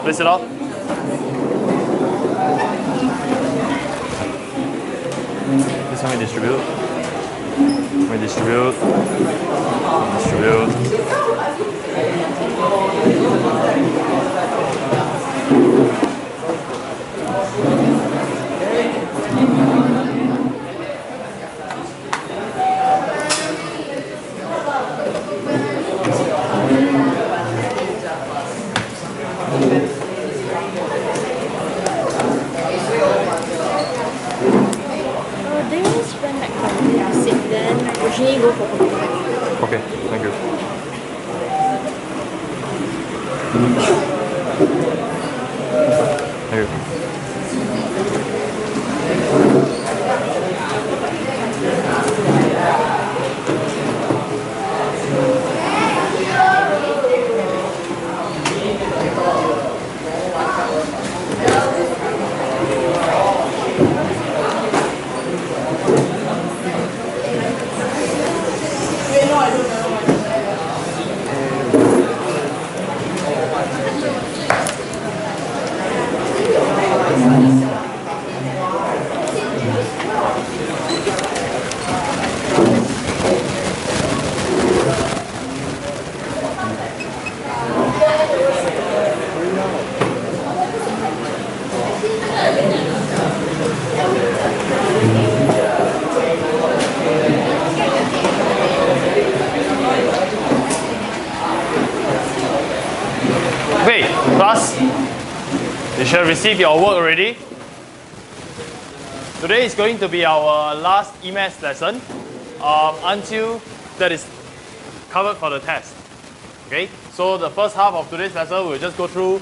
Place it out. This one we distribute. We distribute. Distribute. Usually go for quadratic. Okay, thank you. Thank you. Okay, class, you should have received your work already. Today is going to be our last EMATS lesson until that is covered for the test. Okay, so the first half of today's lesson we'll just go through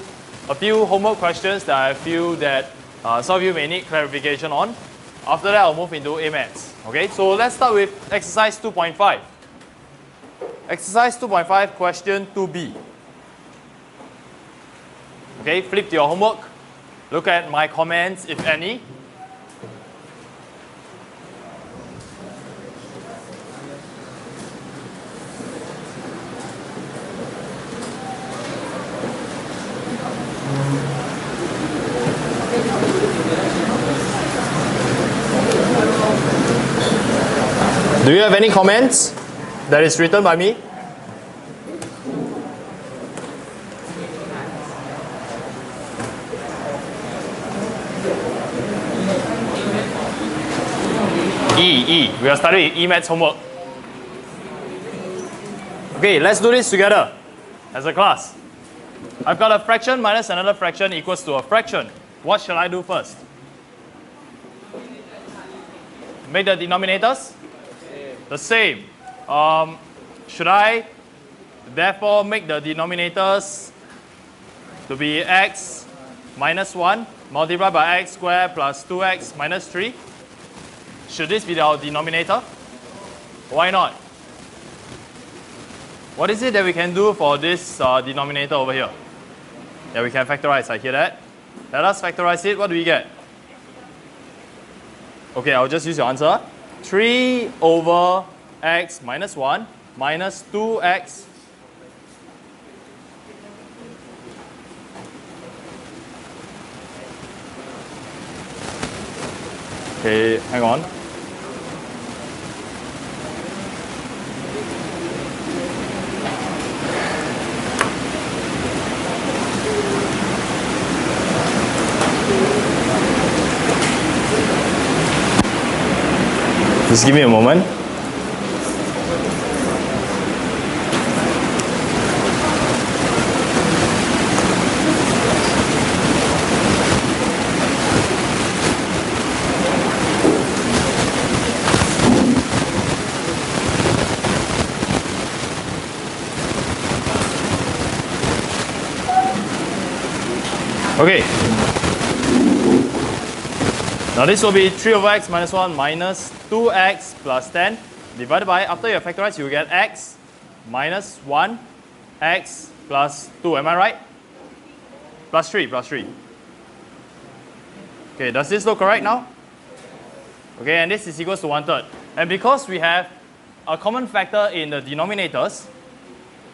a few homework questions that I feel that some of you may need clarification on. After that, I'll move into AMATS. Okay, so let's start with exercise 2.5. Exercise 2.5, question 2B. Okay, flip to your homework. Look at my comments, if any. Do you have any comments that is written by me? E. We are studying EMATS homework. Okay, let's do this together as a class. I've got a fraction minus another fraction equals to a fraction. What shall I do first? Make the denominators the same. Should I therefore make the denominators to be x minus 1 multiplied by x squared plus 2x minus 3? Should this be our denominator? Why not? What is it that we can do for this denominator over here? Yeah, we can factorize, I hear that. Let us factorize it. What do we get? Okay, I'll just use your answer. 3 over x minus 1 minus 2x okay, hang on. Just give me a moment. Okay. Now this will be 3 over x minus 1 minus 2x plus 10 divided by, after you factorize, you will get x minus 1, x plus 2. Am I right? Plus 3, plus 3. Okay, does this look correct now? Okay, and this is equals to 1/3. And because we have a common factor in the denominators,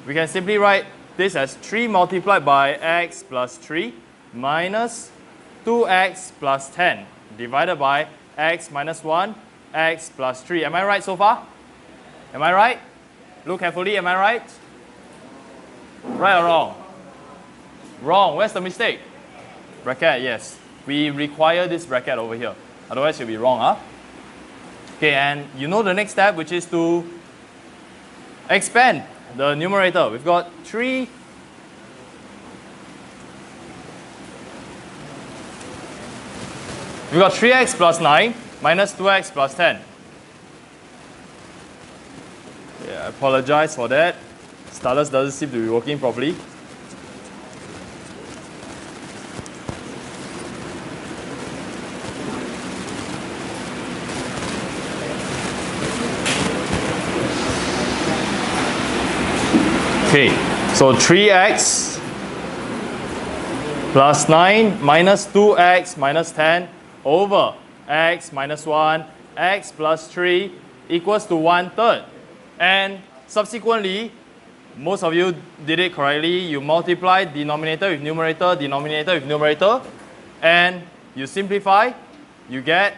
we can simply write this as 3 multiplied by x plus 3 minus 2x plus 10 divided by x minus 1, x plus 3. Am I right so far? Am I right? Look carefully, am I right? Right or wrong? Wrong. Where's the mistake? Bracket, yes. We require this bracket over here. Otherwise, you'll be wrong, huh? Okay, and you know the next step, which is to expand the numerator. We've got 3. We've got 3x plus 9 minus 2x plus 10. Yeah, I apologize for that. Stylus doesn't seem to be working properly. Okay, so 3x plus 9 minus 2x minus 10 over x minus 1, x plus 3 equals to 1/3. And subsequently, most of you did it correctly. You multiply denominator with numerator, denominator with numerator, and you simplify, you get,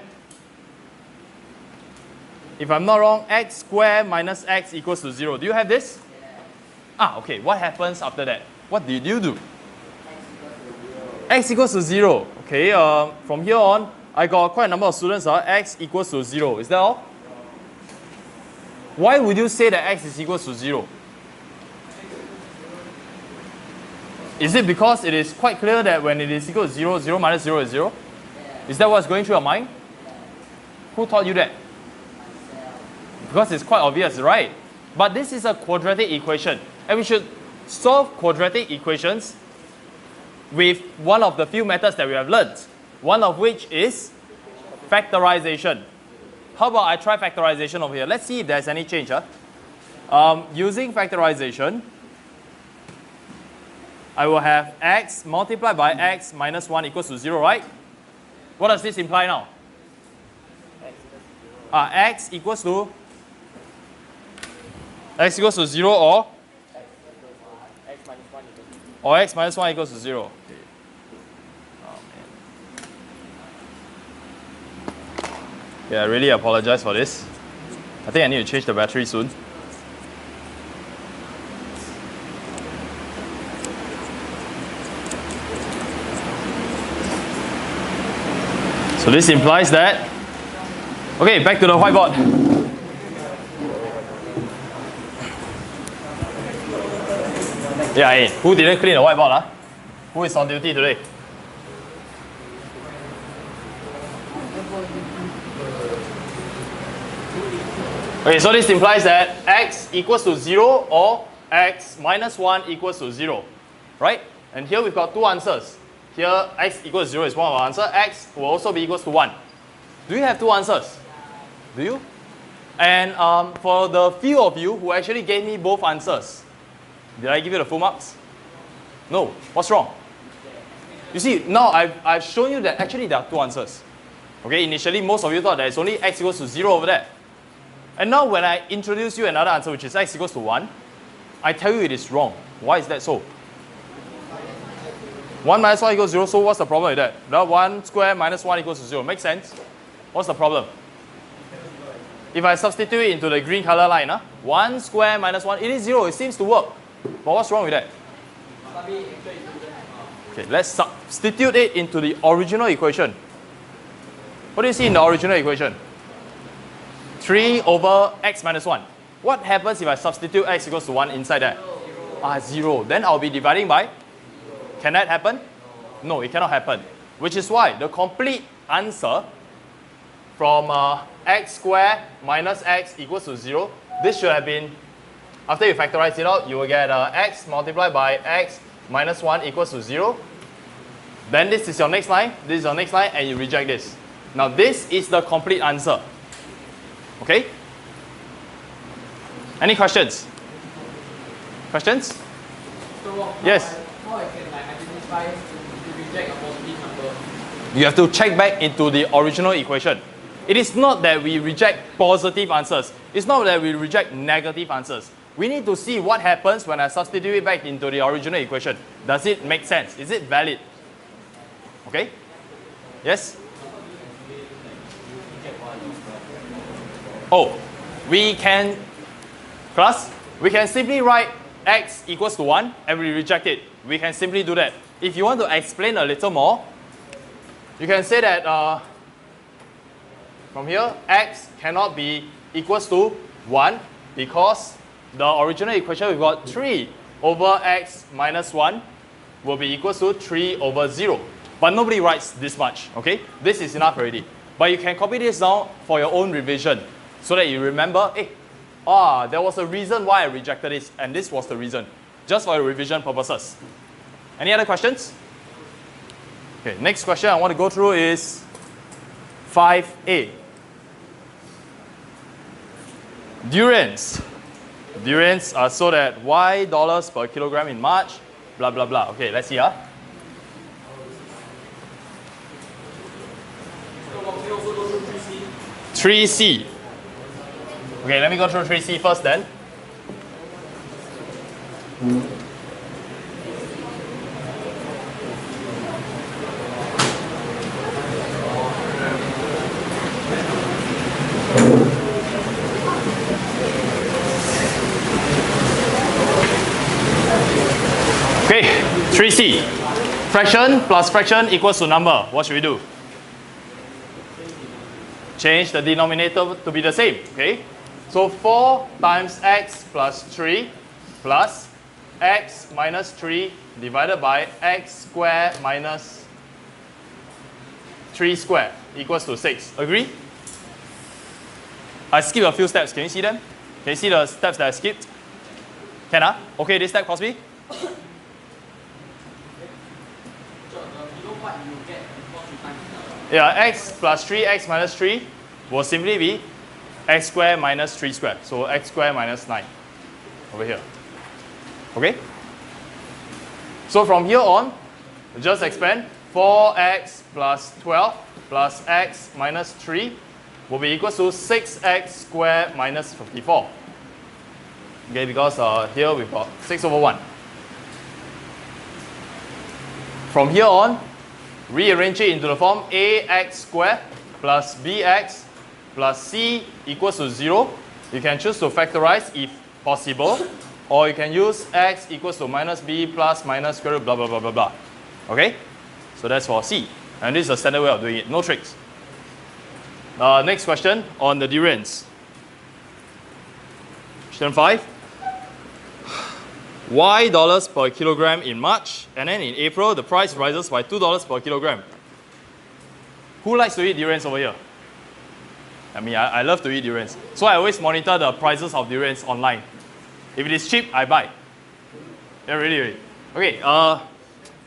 if I'm not wrong, x squared minus x equals to 0. Do you have this? Ah, okay. What happens after that? What did you do? X equals to 0. Okay, from here on, I got quite a number of students. X equals to 0. Is that all? Why would you say that x is equals to 0? Is it because it is quite clear that when it is equal to 0, 0 minus 0 is 0? Is that what's going through your mind? Who taught you that? Because it's quite obvious, right? But this is a quadratic equation. And we should solve quadratic equations with one of the few methods that we have learned. One of which is factorization. How about I try factorization over here? Let's see if there's any change. Using factorization, I will have x multiplied by x minus 1 equals to 0, right? What does this imply now? X equals to 0 or x minus 1 equals to 0. Okay. Oh, man. Yeah, I really apologize for this. I think I need to change the battery soon. So this implies that, okay, back to the whiteboard. Yeah, hey, who didn't clean the whiteboard? Who is on duty today? Okay, so this implies that x equals to 0 or x minus 1 equals to 0, right? And here we've got two answers. Here, x equals 0 is one of our answers. X will also be equals to 1. Do you have two answers? Do you? And for the few of you who actually gave me both answers, did I give you the full marks? No. What's wrong? You see, now I've shown you that actually there are two answers. Okay, initially most of you thought that it's only x equals to 0 over there. And now when I introduce you another answer, which is x equals to 1, I tell you it is wrong. Why is that so? 1 minus 1 equals 0, so what's the problem with that? The 1 squared minus 1 equals to 0. Makes sense? What's the problem? If I substitute it into the green color line, 1 squared minus 1, it is 0. It seems to work. But what's wrong with that? Okay, let's substitute it into the original equation. What do you see in the original equation? 3 over x minus 1. What happens if I substitute x equals to 1 inside that? 0. Then I'll be dividing by? Can that happen? No, it cannot happen. Which is why the complete answer from x squared minus x equals to 0, this should have been, after you factorize it out, you will get x multiplied by x minus 1 equals to 0. Then this is your next line, this is your next line, and you reject this. Now this is the complete answer. Okay? Any questions? Questions? So yes? How I can identify to reject a positive number? You have to check back into the original equation. It is not that we reject positive answers. It's not that we reject negative answers. we need to see what happens when I substitute it back into the original equation. Does it make sense? Is it valid? Okay? Yes? Oh, we can, class, we can simply write x equals to 1 and we reject it. We can simply do that. If you want to explain a little more, you can say that from here, x cannot be equals to 1 because the original equation we've got 3 over x minus 1 will be equals to 3 over 0. But nobody writes this much, okay? This is enough already. But you can copy this down for your own revision so that you remember, hey, there was a reason why I rejected this, and this was the reason, just for your revision purposes. Any other questions? Okay, next question I want to go through is 5a. Durians. Durians are sold at Y dollars per kilogram in March, blah, blah, blah. Okay, let's see. 3C. Okay, let me go through 3C first then. Okay, 3C. Fraction plus fraction equals to number. What should we do? Change the denominator to be the same, okay? So 4 times x plus 3 plus x minus 3 divided by x squared minus 3 squared equals to 6. Agree? I skipped a few steps. Can you see them? Can you see the steps that I skipped? Can I? Okay, this step, Cosby? Yeah, x plus 3x minus 3 will simply be x squared minus 3 squared. So x squared minus 9 over here. Okay? So from here on, just expand. 4x plus 12 plus x minus 3 will be equal to 6x squared minus 54. Okay, because here we've got 6 over 1. From here on, rearrange it into the form ax squared plus bx plus c equals to 0. You can choose to factorize if possible, or you can use x equals to minus b plus minus square root blah blah blah blah blah. Okay? So that's for c. And this is the standard way of doing it, no tricks. Next question on the durians. Question 5. Y dollars per kilogram in March, and then in April the price rises by $2 per kilogram. Who likes to eat durians over here? I mean, I love to eat durians. So I always monitor the prices of durians online. If it is cheap, I buy. Yeah, really. Okay,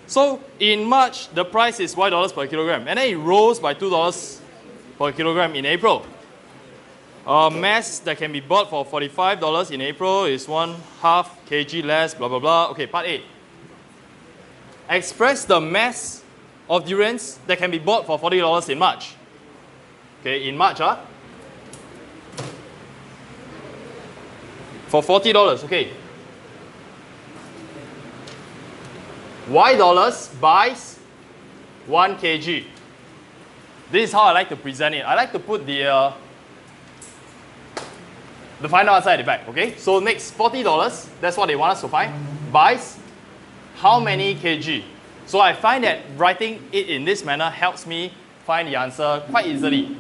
so in March, the price is Y dollars per kilogram, and then it rose by $2 per kilogram in April. Mass that can be bought for $45 in April is 1/2 kg less, blah, blah, blah. Okay, part A. Express the mass of durians that can be bought for $40 in March. Okay, in March, for $40, okay. Y dollars buys 1 kg. This is how I like to present it. I like to put the final answer at the back, okay? So next, $40, that's what they want us to find, buys how many kg? So I find that writing it in this manner helps me find the answer quite easily.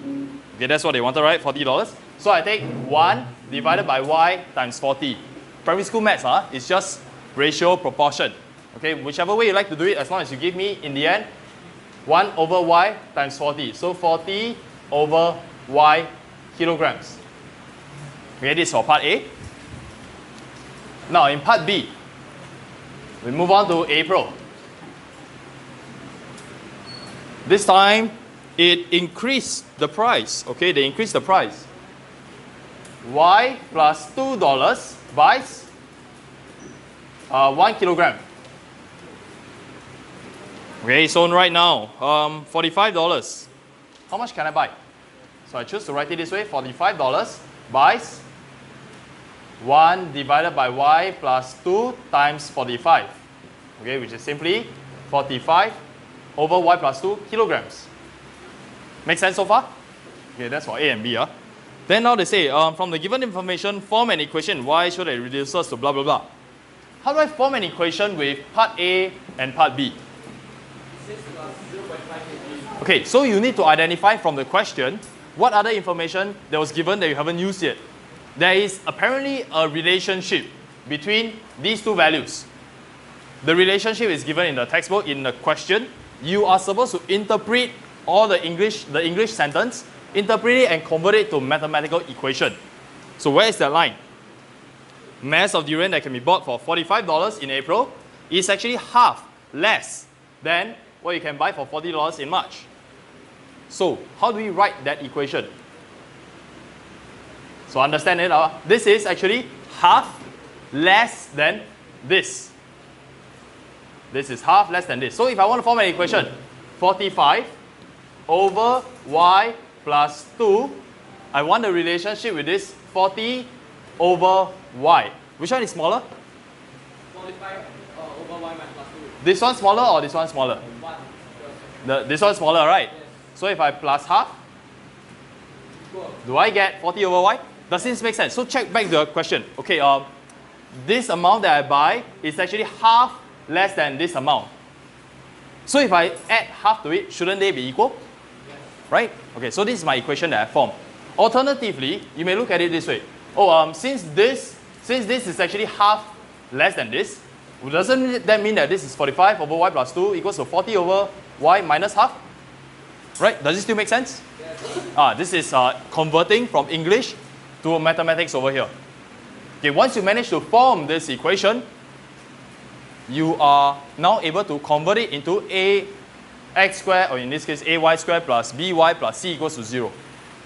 Okay, that's what they wanted, right? $40. So I take 1 divided by y times 40. Primary school maths, it's just ratio, proportion. Okay, whichever way you like to do it, as long as you give me, in the end, 1 over y times 40. So 40 over y kilograms. Okay, this is for part A. Now in part B, we move on to April. This time, it increased the price. Okay, they increased the price. Y plus $2 buys 1 kilogram. Okay, so right now, $45. How much can I buy? So I choose to write it this way, $45 buys 1 divided by y plus 2 times 45. Okay, which is simply 45 over y plus 2 kilograms. Make sense so far? Okay, that's for A and B. Then now they say, from the given information, form an equation y show that it reduces to blah blah blah. How do I form an equation with part A and part B? 6 plus 0.5 kg. Okay, so you need to identify from the question what other information that was given that you haven't used yet. There is apparently a relationship between these two values. The relationship is given in the textbook in the question. You are supposed to interpret all the English sentence, interpret it and convert it to mathematical equation. So where is that line? Mass of durian that can be bought for $45 in April is actually half less than what you can buy for $40 in March. So how do we write that equation? So understand it. This is actually half less than this. This is half less than this. So if I want to form an equation, 45 over y plus 2, I want the relationship with this 40 over y. Which one is smaller? 45 over y minus plus 2. This one smaller or this one smaller? 1. This one smaller, right? Yes. So if I plus half, do I get 40 over y? Does this make sense? So check back the question. Okay, this amount that I buy is actually half less than this amount. So if I add half to it, shouldn't they be equal? Yes. Right? Okay, so this is my equation that I formed. Alternatively, you may look at it this way. Oh, since this is actually half less than this, doesn't that mean that this is 45 over y plus 2 equals to 40 over y minus half? Right? Does it still make sense? Yes. This is converting from English to mathematics over here. Okay, once you manage to form this equation, you are now able to convert it into ax squared, or in this case ay squared plus by plus c equals to 0.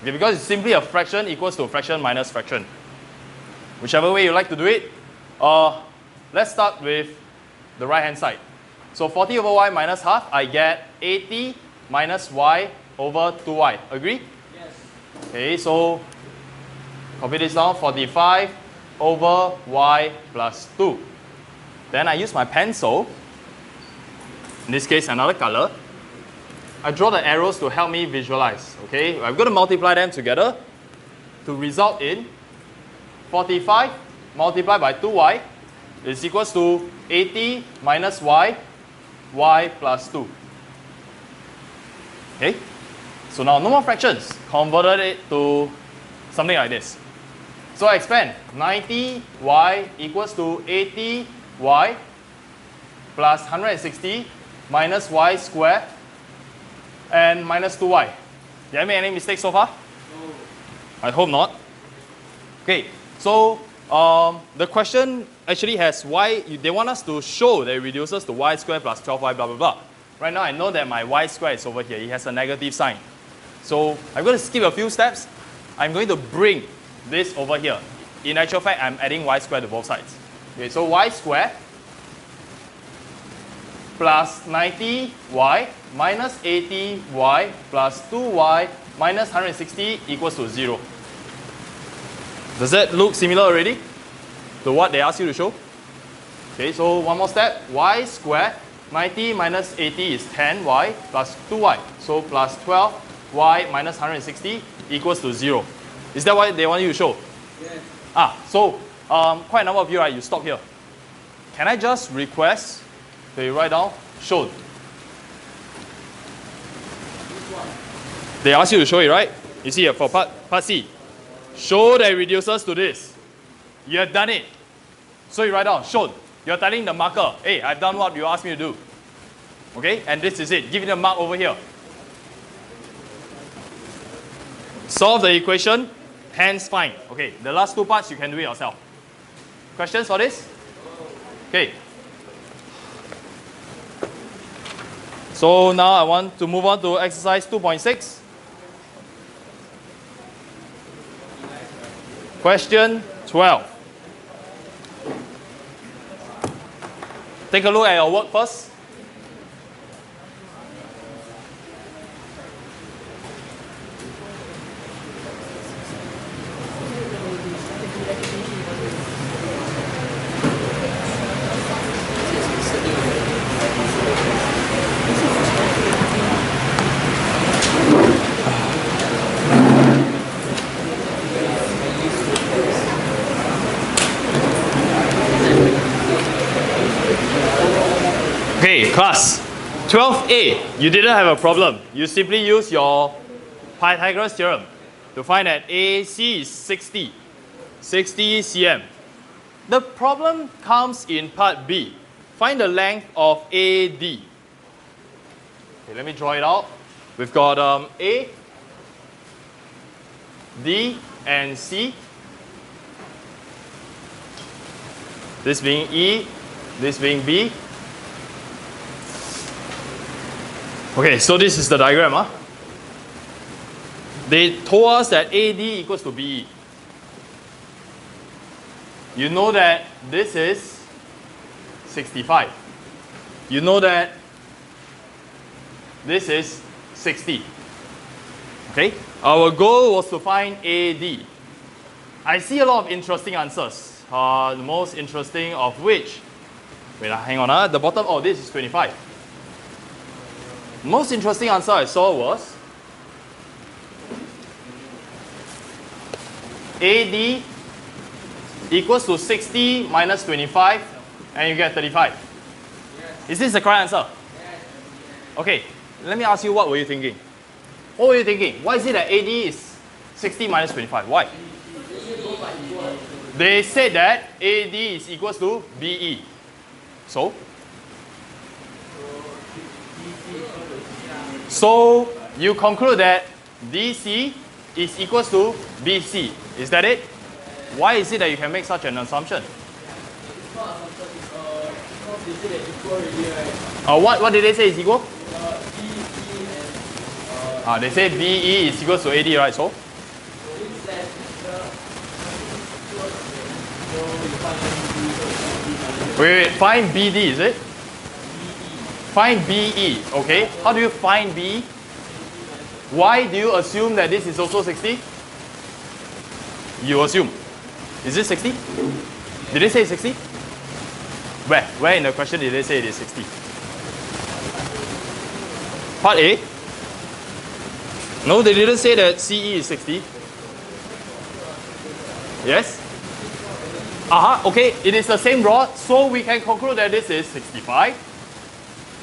Okay, because it's simply a fraction equals to a fraction minus fraction. Whichever way you like to do it. Let's start with the right hand side. So 40 over y minus half, I get 80 minus y over 2y. Agree? Yes. Okay, so copy this down, 45 over y plus 2. Then I use my pencil, in this case another color. I draw the arrows to help me visualize. Okay, I'm going to multiply them together to result in 45 multiplied by 2y is equals to 80 minus y plus 2. Okay, so now no more fractions. Converted it to something like this. So I expand 90y equals to 80y plus 160 minus y squared and minus 2y. Did I make any mistakes so far? No. I hope not. Okay, so the question actually has y, they want us to show that it reduces to y squared plus 12y blah blah blah. Right now I know that my y squared is over here, it has a negative sign. So I'm going to skip a few steps. I'm going to bring this over here. In actual fact, I'm adding y squared to both sides. Okay, so y squared plus 90y minus 80y plus 2y minus 160 equals to 0. Does that look similar already to what they asked you to show? Okay, so one more step. Y squared 90 minus 80 is 10y plus 2y. So plus 12y minus 160 equals to 0. Is that what they want you to show? Yes. So quite a number of you, right, you stop here. Can I just request that you write down shown? They ask you to show it, right? You see here for part C. Show that it reduces to this. You have done it. So you write down shown. You're telling the marker, hey, I've done what you asked me to do. Okay, and this is it. Give it a mark over here. Solve the equation, hands fine. Okay, the last two parts you can do it yourself. Questions for this? Okay. So now I want to move on to exercise 2.6. Question 12. Take a look at your work first. Okay, class 12A, you didn't have a problem. You simply use your Pythagoras theorem to find that AC is 60 cm. The problem comes in part B. Find the length of AD. Okay, let me draw it out. We've got A, D, and C. This being E, this being B. Okay, so this is the diagram. Huh? They told us that AD equals to BE. You know that this is 65. You know that this is 60. Okay? Our goal was to find AD. I see a lot of interesting answers. The most interesting of which, wait, hang on. The bottom, oh, this is 25. Most interesting answer I saw was AD equals to 60 minus 25, and you get 35. Yes. Is this the correct answer? Yes. Okay, let me ask you, what were you thinking? What were you thinking? Why is it that AD is 60 minus 25? Why? They said that AD is equals to BE. So you conclude that DC is equals to BC. Is that it? Why is it that you can make such an assumption? It's not assumption, because they say that equal already, right? What did they say is equal? BE and They say BE is equals to AD, right? So? Wait, find BD, is it? Find BE, okay. How do you find BE? Why do you assume that this is also 60? You assume. Is it 60? Did they say 60? Where? Where in the question did they say it is 60? Part A? No, they didn't say that CE is 60. Yes? Okay, it is the same rod, so we can conclude that this is 65.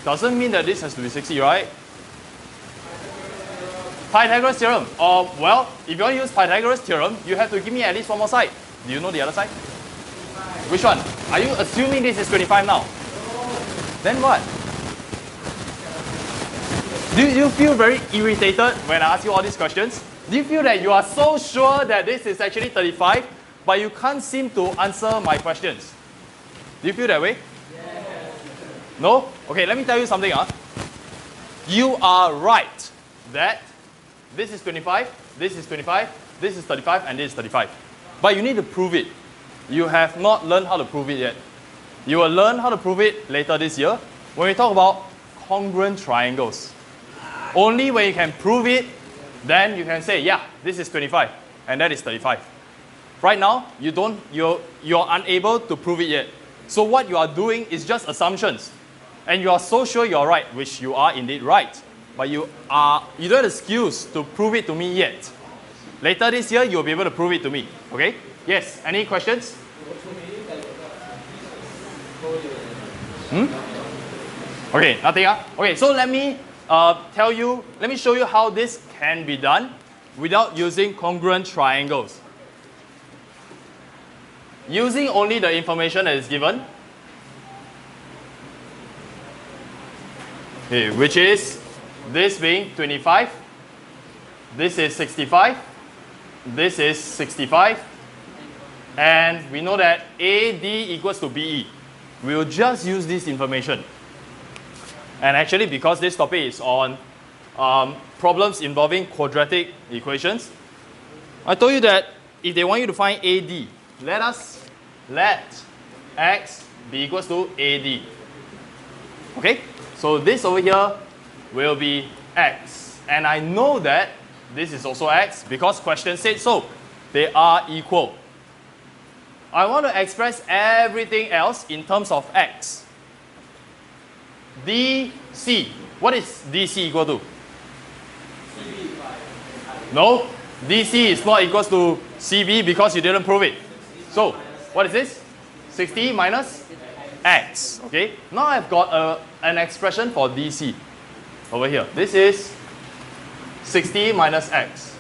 Doesn't mean that this has to be 60, right? Pythagoras theorem. Well, if you want to use Pythagoras theorem, you have to give me at least one more side. Do you know the other side? Which one? Are you assuming this is 25 now? Then what? Do you feel very irritated when I ask you all these questions? Do you feel that you are so sure that this is actually 35, but you can't seem to answer my questions? Do you feel that way? Yes. No? Okay, let me tell you something. You are right that this is 25, this is 25, this is 35, and this is 35. But you need to prove it. You have not learned how to prove it yet. You will learn how to prove it later this year when we talk about congruent triangles. Only when you can prove it, then you can say, yeah, this is 25, and that is 35. Right now, you're unable to prove it yet. So what you are doing is just assumptions. And you are so sure you're right, which you are indeed right. But you don't have the skills to prove it to me yet. Later this year, you'll be able to prove it to me. Okay? Yes, any questions? Okay, nothing. Okay, so let me show you how this can be done without using congruent triangles. Using only the information that is given, okay, which is this being 25, this is 65, this is 65, and we know that AD equals to BE. We will just use this information. And actually, because this topic is on problems involving quadratic equations, I told you that if they want you to find AD, let x be equals to AD. Okay? So this over here will be x. And I know that this is also x because question said so. They are equal. I want to express everything else in terms of x. DC. What is DC equal to? No, DC is not equals to CB because you didn't prove it. So, what is this? 60 minus x. Okay, now I've got an expression for DC over here. This is 60 minus x.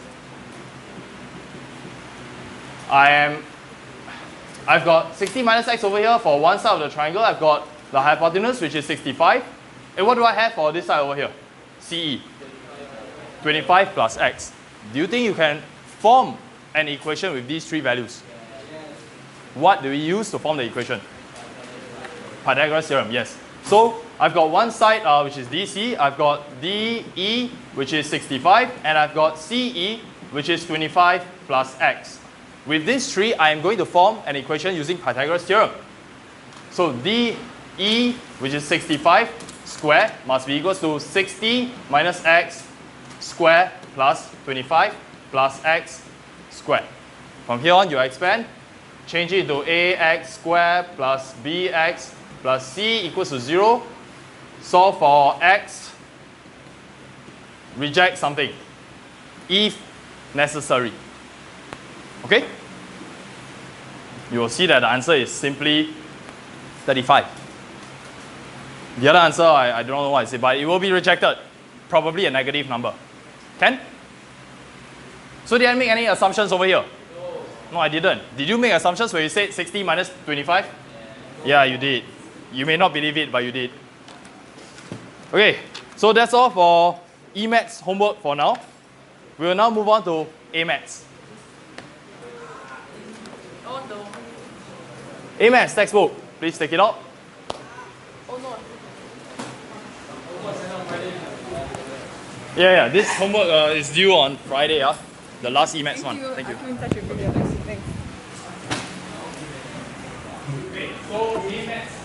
I've got 60 minus x over here for one side of the triangle. I've got the hypotenuse, which is 65. And what do I have for this side over here? CE. 25 plus x. Do you think you can form an equation with these three values? What do we use to form the equation? Pythagoras theorem, yes. So I've got one side which is DC, I've got DE which is 65, and I've got CE which is 25 plus x. With these three, I am going to form an equation using Pythagoras theorem. So DE which is 65 square must be equals to 60 minus x square plus 25 plus x square. From here on, you expand, change it to ax square plus bx plus c equals to 0. Solve for x. Reject something if necessary. Okay? You will see that the answer is simply 35. The other answer, I don't know what I say, but it will be rejected. Probably a negative number. Can? So did I make any assumptions over here? No, I didn't. Did you make assumptions when you said 60 minus 25? Yeah, you did. You may not believe it, but you did. Okay, so that's all for E-Maths homework for now. We will now move on to A-Maths. Oh no. A-Maths textbook, please take it out. Oh no. Yeah, this homework is due on Friday, the last E-Maths one. Thank you. I'll keep in touch with you. Thanks. Okay, so A-Maths